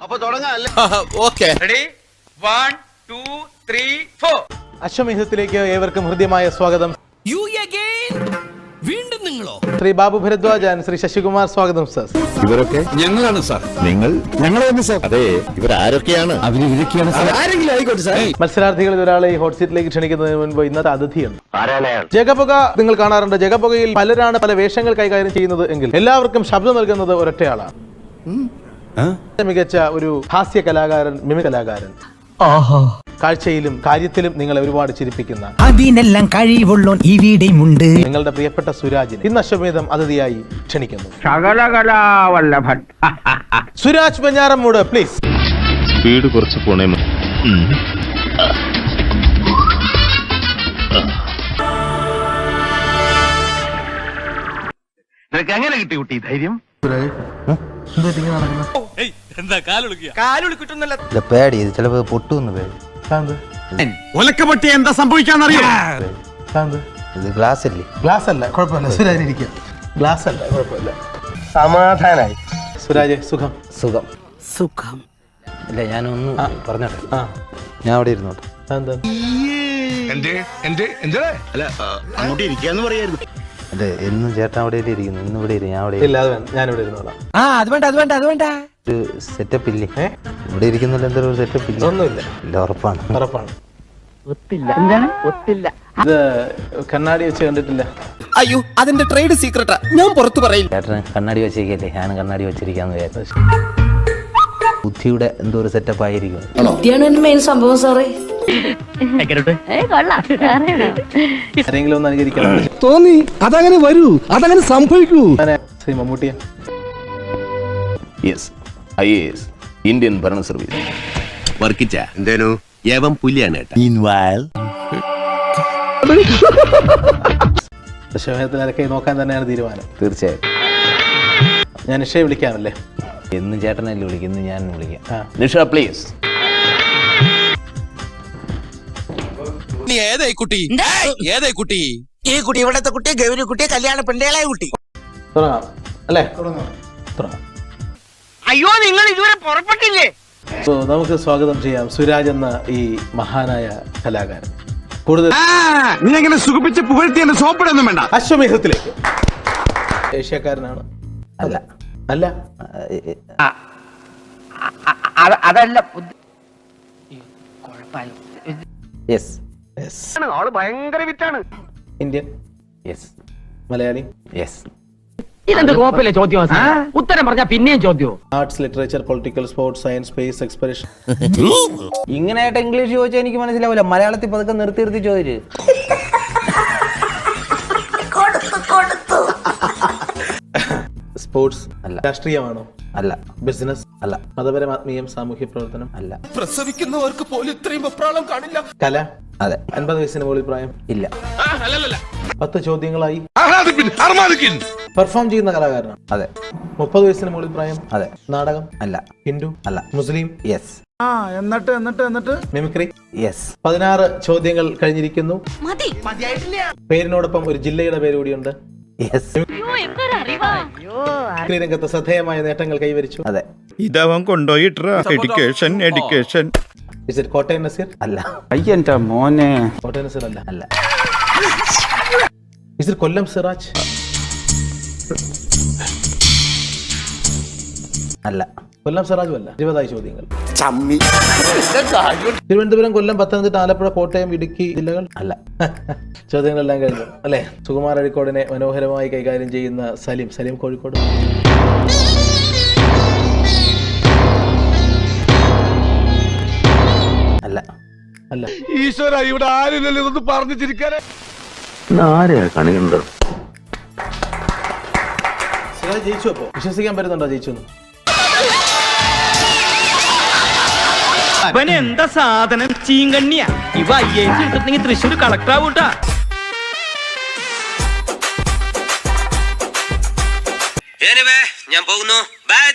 അപ്പൊ തുടങ്ങാല്ലേ? Okay. Ready 1 2 3 4. അശ്വമേധത്തിലേക്ക് ഏവർക്കും ഹൃദ്യമായ സ്വാഗതം. വീണ്ടും നിങ്ങളോ? ശ്രീ ബാബു ഭരദ്വാജ് ആൻഡ് ശ്രീ ശശികുമാർ, സ്വാഗതം സർ. ഇവരൊക്കെ ഞങ്ങളാണ് സാർ. ഞങ്ങൾ തന്നെ സാർ. അതെ, ഇവരാരൊക്കെയാണ്? അവരിവരൊക്കെയാണ് സാർ. ആരെങ്കിലും ആയിക്കോട്ടെ സാർ. മത്സരാർത്ഥികളിൽ ഒരാളെ ഈ ഹോട്ട് സീറ്റിലേക്ക് ക്ഷണിക്കുന്നതിന് മുൻപ് ഇന്നത്തെ അതിഥിയുണ്ട്. ആരാണ്? ജഗപുക നിങ്ങൾ കാണാറുണ്ട്. ജഗപുകയിൽ പലരാണ് പല വേഷങ്ങൾ കൈകാര്യം ചെയ്യുന്നത് എങ്കിൽ എല്ലാവർക്കും ശബ്ദം നൽകുന്നത് ഒരൊറ്റയാളാണ്. മികച്ച ഒരു ഹാസ്യ കലാകാരൻ, മിമിക് കലാകാരൻ. കാഴ്ചയിലും കാര്യത്തിലും നിങ്ങളെ ഒരുപാട് ചിരിപ്പിക്കുന്ന അതിനെല്ലാം കഴിവുള്ളോൻ ഇവിടെയുമുണ്ട്. നിങ്ങളുടെ പ്രിയപ്പെട്ട സുരാജിനെ ഇന്ന് അശ്വമേധം അതിഥിയായി ക്ഷണിക്കുന്നു. ശകലകലാവല്ലഭൻ. സുരാജ് വെഞ്ഞാറമ്മൂട്, പ്ലീസ്. സ്പീഡ് കുറച്ച് പോണേ. നിനക്ക് എങ്ങനെ കിട്ടി കുട്ടി ധൈര്യം? കാലുളിക്കിട്ടുന്നല്ല. പേടി, ഇത് ചിലപ്പോ പൊട്ടുന്ന് പേടി. ഒലക്കപ്പൊട്ടി എന്താ സംഭവിക്കാന്നറിയോ? ഇത് ഗ്ലാസ് അല്ലേ? ഗ്ലാസ് അല്ല, കുഴപ്പമില്ല. സുരാജ് ഇരിക്കുക. ഗ്ലാസ് അല്ല, കുഴപ്പമില്ല. സമാധാനായി. സുരാജ്, സുഖം? സുഖം. സുഖം. ഇല്ല, ഞാനൊന്ന് പറഞ്ഞോട്ടെ. ആ, ഞാൻ അവിടെ ഇരുന്നോട്ടെ. എന്താ? അല്ല, അങ്ങോട്ട് ഇരിക്കാന്ന് പറയായിരുന്നു. അതെ, എന്നും ചേട്ടൻ അവിടെ ഇരിക്കുന്നു, ഇന്ന് ഇവിടെ ഇരിക്കും. ഞാൻ അവിടെ ഇല്ല, അത് വേണ്ട, ഞാനിവിടെ ഇരുന്നോളാം. അത് വേണ്ട. ഒരു സെറ്റപ്പ് ഇല്ലേ? ഇവിടെ ഇരിക്കുന്നില്ല, എന്തൊരു സെറ്റപ്പ് ഇല്ല. ഒന്നുമില്ല. ഇല്ല, ഉറപ്പാണ്. ഉറപ്പാണ്. ഇത് കണ്ണാടി വെച്ച് കണ്ടിട്ടില്ല. അയ്യോ, അതിന്റെ ട്രേഡ് സീക്രട്ടാ, ഞാൻ പുറത്തു പറയില്ല. ചേട്ടൻ കണ്ണാടി വെച്ചേക്കല്ലേ, ഞാൻ കണ്ണാടി വെച്ചിരിക്കാന്ന് വിചാരിച്ചു. ബുദ്ധിയുടെ എന്തോ ഒരു സെറ്റപ്പ് ആയിരിക്കും. ബുദ്ധിയാണ് മെയിൻ സംഭവം സാറേ. ആരെങ്കിലും ഒന്ന് അനുകരിക്കണം. തോന്നി അതങ്ങനെ വരൂ, അതങ്ങനെ സംഭവിക്കൂ. ശ്രീ മമ്മൂട്ടിയ. യെസ്, IAS, ഇന്ത്യൻ ഭരണ സർവീസ്. വർക്കിച്ച എന്തേനു ഏവം പുലിയാണ് കേട്ടോ. ദശമേധത്തിലൊക്കെ നോക്കാൻ തന്നെയാണ് തീരുമാനം. തീർച്ചയായും. ഞാൻ നിഷയെ വിളിക്കാമല്ലേ? എന്ന് ചേട്ടനല്ലേ വിളിക്കും, ഇന്ന് ഞാൻ വിളിക്കാം. നിഷ പ്ലീസ്. ഏതായി കുട്ടി? ഏതായി കുട്ടി? ഈ കുട്ടി ഇവിടത്തെ കുട്ടി, ഗൗരി കുട്ടി, കല്യാണ പെണ്ണേളായ കുട്ടി. തുടങ്ങാം അല്ലേ? തുടങ്ങാം. അയ്യോ, നിങ്ങൾ ഇതുവരെ പുറപ്പെട്ടില്ലേ? സോ നമുക്ക് സ്വാഗതം ചെയ്യാം സുരാജ് എന്ന ഈ മഹാനായ കലാകാരൻ. കൂടുതൽ നീ എങ്ങനെ സുഖിപ്പിച്ച് പുകഴ്ത്തി എന്നെ സോപ്പിടൊന്നും വേണ്ട. അശ്വമേധത്തിലേക്ക്. ഏഷ്യക്കാരനാണ്? അല്ല. അല്ല. അതല്ല. യെസ്. ആള് ഭയങ്കര വിറ്റാണ്. ഇന്ത്യൻ? യെസ്. മലയാളി? യെസ്. ഇതെന്ത് കോപ്പല്ലേ ചോദ്യം? ഉത്തരം പറഞ്ഞാ പിന്നെയും ചോദ്യം. Arts, literature, political, sports, science, space expression. ഇങ്ങനെയായിട്ട് ഇംഗ്ലീഷ് ചോദിച്ചാൽ എനിക്ക് മനസ്സിലാവില്ല. മലയാളത്തിൽ പതുക്കെ നിർത്തി ചോദിച്ചു. സ്പോർട്സ് അല്ല. രാഷ്ട്രീയമാണോ? അല്ല. ബിസിനസ്? അല്ല. മതപരം, ആത്മീയം, സാമൂഹ്യ പ്രവർത്തനം? അല്ല. പ്രസവിക്കുന്നവർക്ക് പോലും ഇത്രയും വെപ്രാളം കാണില്ല. കല? അതെ. 50 വയസ്സിന് മുകളിൽ പ്രായം? ഇല്ല. 10 ചോദ്യങ്ങളായി. പെർഫോം ചെയ്യുന്ന കലാകാരനാണ്? അതെ. 30 വയസ്സിന് മുകളിൽ പ്രായം? അതെ. നാടകം? അല്ല. ഹിന്ദു? അല്ല. മുസ്ലിം? യെസ്. എന്നിട്ട് മിമിക്രി? യെസ്. 16 ചോദ്യങ്ങൾ കഴിഞ്ഞിരിക്കുന്നു. പേരിനോടൊപ്പം ഒരു ജില്ലയുടെ പേര് കൂടിയുണ്ട്. യെസ്. മിമിക്രി രംഗത്ത് ശ്രദ്ധേയമായ നേട്ടങ്ങൾ കൈവരിച്ചു. അതെ. ഇതവൻ കൊണ്ടുപോയിട്ടാ education. Is it Kottayam Nazeer? അല്ല. അയ്യന്റെ മോനെ. കോട്ടയം നസീർ അല്ല. അല്ല. Is it കൊല്ലം സിറാജ്? അല്ല. കൊല്ലം സിറാജും അല്ല. 20 ചോദ്യങ്ങൾ. തിരുവനന്തപുരം, കൊല്ലം, പത്തനംതിട്ട, ആലപ്പുഴ, കോട്ടയം, ഇടുക്കി ജില്ലകൾ? അല്ല. ചോദ്യങ്ങളെല്ലാം കഴിഞ്ഞു അല്ലേ? സുകുമാർ അഴീക്കോടിനെ മനോഹരമായി കൈകാര്യം ചെയ്യുന്ന സലീം കോഴിക്കോട്? അല്ല. അല്ല. ഈശ്വര, ഇവിടെ ആരില്ലല്ലോ ഇതൊന്ന് പറഞ്ഞു ചിരിക്കാനേ. ആരെയാ കണികണ്ടത്? സിറാജ് ജയിച്ചു. അപ്പോ വിശ്വസിക്കാൻ പറ്റുന്നുണ്ടോ ജയിച്ചു? അവൻ എന്താ സാധനം? ചീങ്കണ്ണിയാ. ഇവ IAS എടുത്തിട്ടുണ്ടെങ്കിൽ തൃശ്ശൂർ കളക്ടർ ആവൂട്ടാ. ഞാൻ പോകുന്നു. ബൈ.